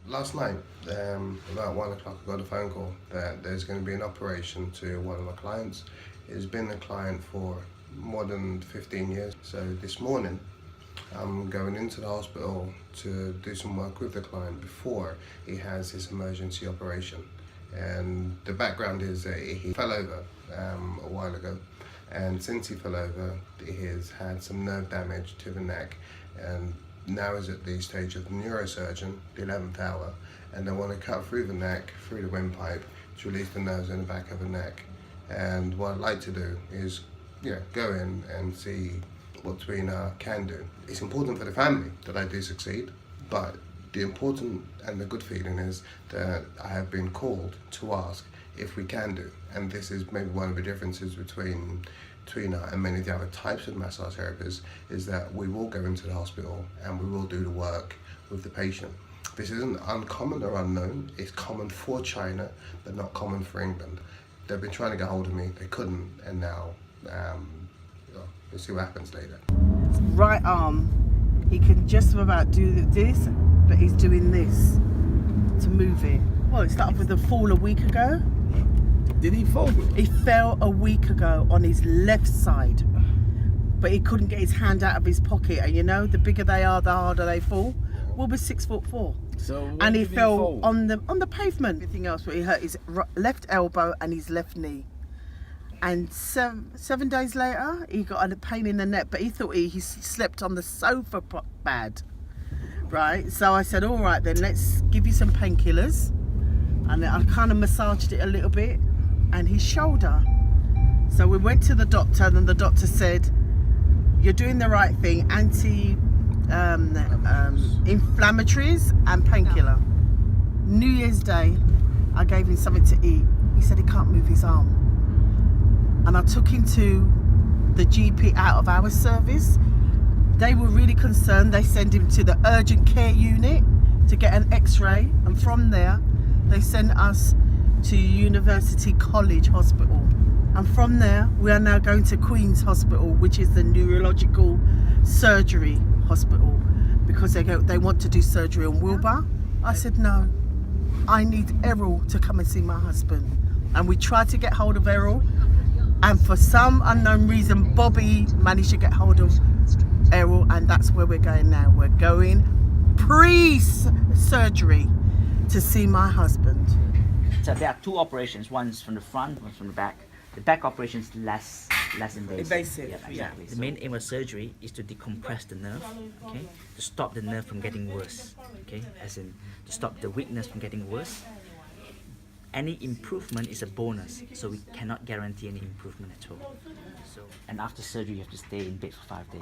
Last night, about 1 o'clock, I got a phone call that there's going to be an operation to one of my clients. He's been a client for more than 15 years. So this morning, I'm going into the hospital to do some work with the client before he has his emergency operation. And the background is that he fell over a while ago, and since he fell over, he has had some nerve damage to the neck, and now is at the stage of the neurosurgeon, the 11th hour, and they want to cut through the neck, through the windpipe, to release the nerves in the back of the neck. And what I'd like to do is, go in and see what Tuina can do. It's important for the family that I do succeed, but the important and the good feeling is that I have been called to ask if we can do. And this is maybe one of the differences between Tuina and many of the other types of massage therapists, is that we will go into the hospital and we will do the work with the patient. This isn't uncommon or unknown. It's common for China, but not common for England. They've been trying to get hold of me, they couldn't, and now we'll see what happens later. Right arm, he can just about do this, but he's doing this to move it. Well, it started with a fall a week ago. Did he fall? He fell a week ago on his left side, but he couldn't get his hand out of his pocket. And you know, the bigger they are, the harder they fall. Will be 6'4". So and he fell on the pavement. Everything else, but he hurt his left elbow and his left knee. And 7 days later, he got a pain in the neck, but he thought he slept on the sofa bad. Right, so I said, all right then, let's give you some painkillers. And I kind of massaged it a little bit, and his shoulder. So we went to the doctor, and the doctor said, you're doing the right thing, anti-inflammatories and painkiller. New Year's Day, I gave him something to eat. He said he can't move his arm. And I took him to the GP out of our service. They were really concerned. They sent him to the urgent care unit to get an x-ray, and from there they sent us to University College Hospital. And from there we are now going to Queen's Hospital, which is the neurological surgery hospital, because they want to do surgery on Wilbur. I said no, I need Errol to come and see my husband. And we tried to get hold of Errol, and for some unknown reason Bobby managed to get hold of Errol, and that's where we're going now. We're going pre-surgery to see my husband. So there are two operations, one's from the front, one from the back. The back operation is less invasive. Yeah. Exactly. The main aim of surgery is to decompress the nerve, okay? To stop the nerve from getting worse, okay? As in, to stop the weakness from getting worse. Any improvement is a bonus, so we cannot guarantee any improvement at all. So, and after surgery, you have to stay in bed for 5 days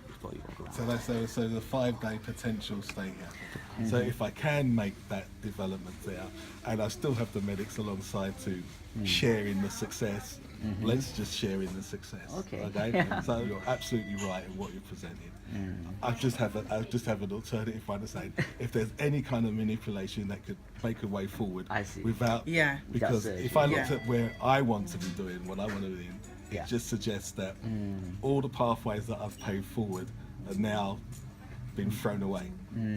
before you walk around. So the 5-day potential stay here. So if I can make that development there, and I still have the medics alongside to share in the success, let's just share in the success. Okay. So you're absolutely right in what you're presenting. I just have an alternative one to say, if there's any kind of manipulation that could make a way forward, I see. without, because if I looked at where I want to be doing what I want to be doing, it just suggests that all the pathways that I've paved forward are now been thrown away.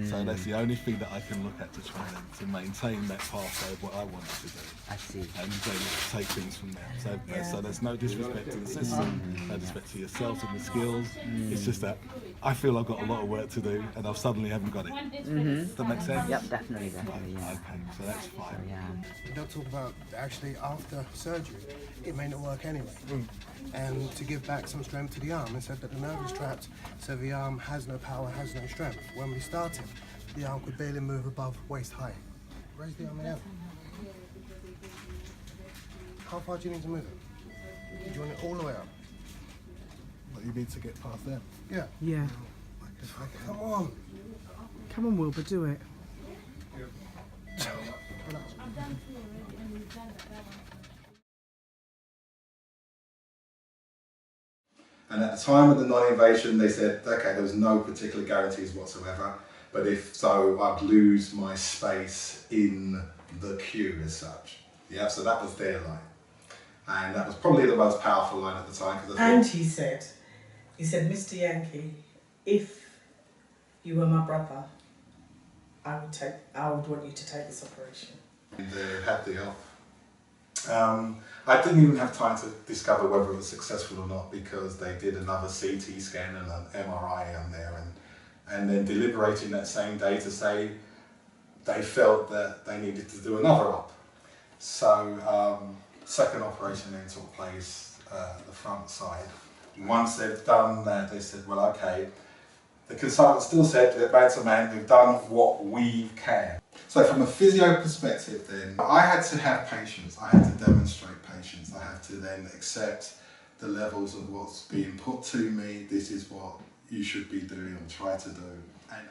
So that's the only thing that I can look at to try to maintain that pathway of what I wanted to do. I see. And then take things from there. So there's no disrespect to the system, no disrespect to yourself and the skills. It's just that I feel I've got a lot of work to do and I suddenly haven't got it. Does that make sense? Yep, definitely, yeah. Okay, so that's fine. So, yeah. They'll talk about actually after surgery, it may not work anyway. And to give back some strength to the arm, they said that the nerve is trapped, so the arm has no power, has no strength. When we started, the arm could barely move above waist height. Raise the arm again. How far do you need to move it? Do you want it all the way up? But you need to get past them. Yeah. Yeah. Come on. Come on, Wilbur, do it. And at the time of the non-invasion, they said, okay, there was no particular guarantees whatsoever, but if so, I'd lose my space in the queue as such. Yeah, so that was their line. And that was probably the most powerful line at the time. And he said, Mr. Yankee, if you were my brother, I would want you to take this operation. They had the help. I didn't even have time to discover whether it was successful or not because they did another CT scan and an MRI on there, and then deliberating that same day to say they felt that they needed to do another op. So second operation then took place the front side. Once they've done that, they said, well, okay, the consultant still said that man to man, we've done what we can. So from a physio perspective then, I had to have patience, I had to demonstrate patience, I had to then accept the levels of what's being put to me, this is what you should be doing or try to do. And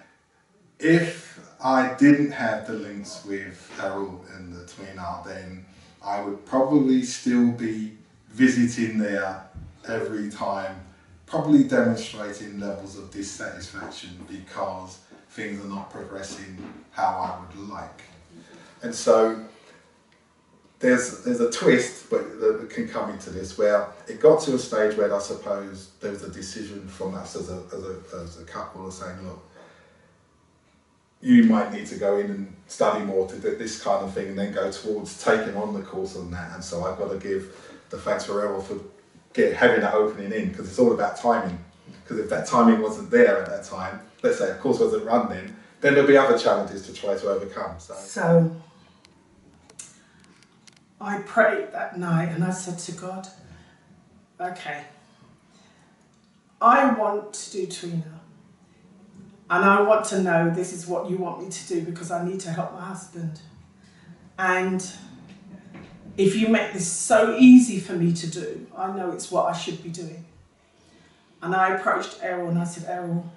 if I didn't have the links with Errol and the Tuina, then I would probably still be visiting there every time, probably demonstrating levels of dissatisfaction because things are not progressing how I would like. And so there's a twist, but that can come into this, where it got to a stage where I suppose there was a decision from us as a couple of saying, look, you might need to go in and study more to do this kind of thing and then go towards taking on the course on that. And so I've got to give the thanks for Errol for having that opening in, because it's all about timing. Because if that timing wasn't there at that time, let's say a course wasn't run then there'll be other challenges to try to overcome. So I prayed that night and I said to God, okay, I want to do Tuina. And I want to know this is what you want me to do because I need to help my husband. And if you make this so easy for me to do, I know it's what I should be doing. And I approached Errol and I said, Errol,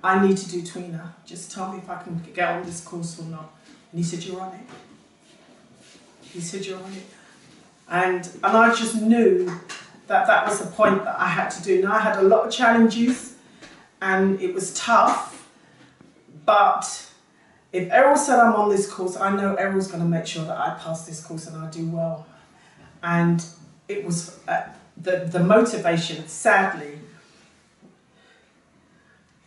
I need to do Tuina. Just tell me if I can get on this course or not. And he said, you're on it. He said, you're on it. And I just knew that that was the point that I had to do. Now I had a lot of challenges and it was tough, but if Errol said I'm on this course, I know Errol's going to make sure that I pass this course and I do well. And it was the motivation, sadly,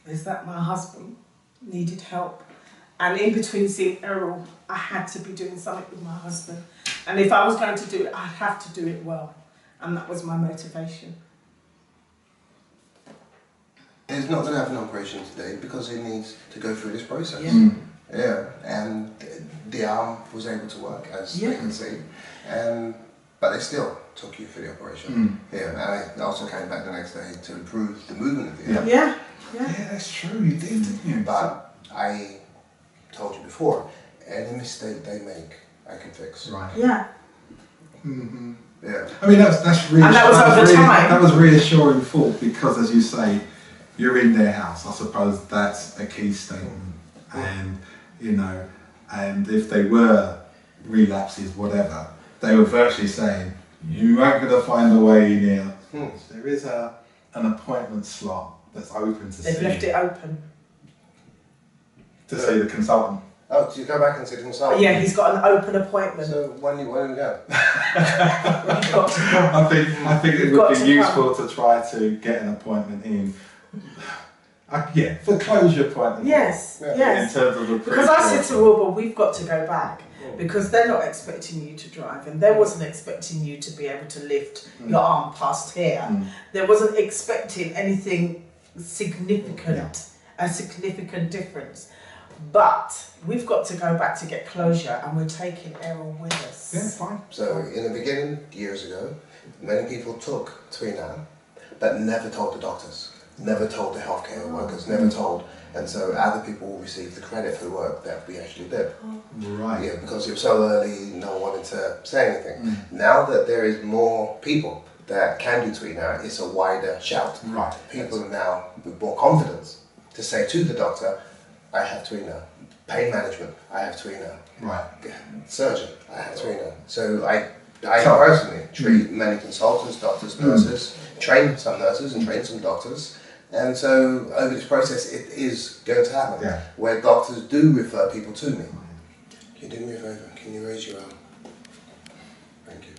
is that my husband needed help. And in between seeing Errol, I had to be doing something with my husband. And if I was going to do it, I'd have to do it well. And that was my motivation. He's not going to have an operation today because he needs to go through this process. Yeah. Yeah, and the arm was able to work, as they can see, but they still took you for the operation. Yeah, and I also came back the next day to improve the movement of the arm. Yeah, that's true, you did, didn't you? But I told you before, any mistake they make, I can fix. Right. Yeah. Mm-hmm. Yeah. I mean, that's reassuring. And that was over time. That was reassuring thought because, as you say, you're in their house. I suppose that's a key statement. And, you know, and if they were relapses, whatever, they were virtually saying, you ain't going to find a way in here. There is an appointment slot that's open to see. They've left it open. To see the consultant. Oh, so you go back and see the consultant? Yeah, he's got an open appointment. So when do we go? You've got to come. I think it would be useful to try to get an appointment in. For closure point. Yes, yes. In terms of the because I said to Wilbur, we've got to go back because they're not expecting you to drive, and they wasn't expecting you to be able to lift your arm past here. They wasn't expecting anything significant, a significant difference. But we've got to go back to get closure, and we're taking Errol with us. Yeah, fine. So in the beginning, years ago, many people took Tuina, but never told the doctors. Never told the healthcare workers, never told, and so other people will receive the credit for the work that we actually did. Right. Yeah, because it was so early, no one wanted to say anything. Now that there is more people that can do Tuina, it's a wider shout. Right. People are now with more confidence to say to the doctor, I have Tuina. Pain management, I have Tuina. Right. Surgeon, I have Tuina. So I personally treat many consultants, doctors, nurses, train some nurses and train some doctors. And so over this process, it is going to happen, where doctors do refer people to me. Can you do me a favour? Can you raise your arm? Thank you.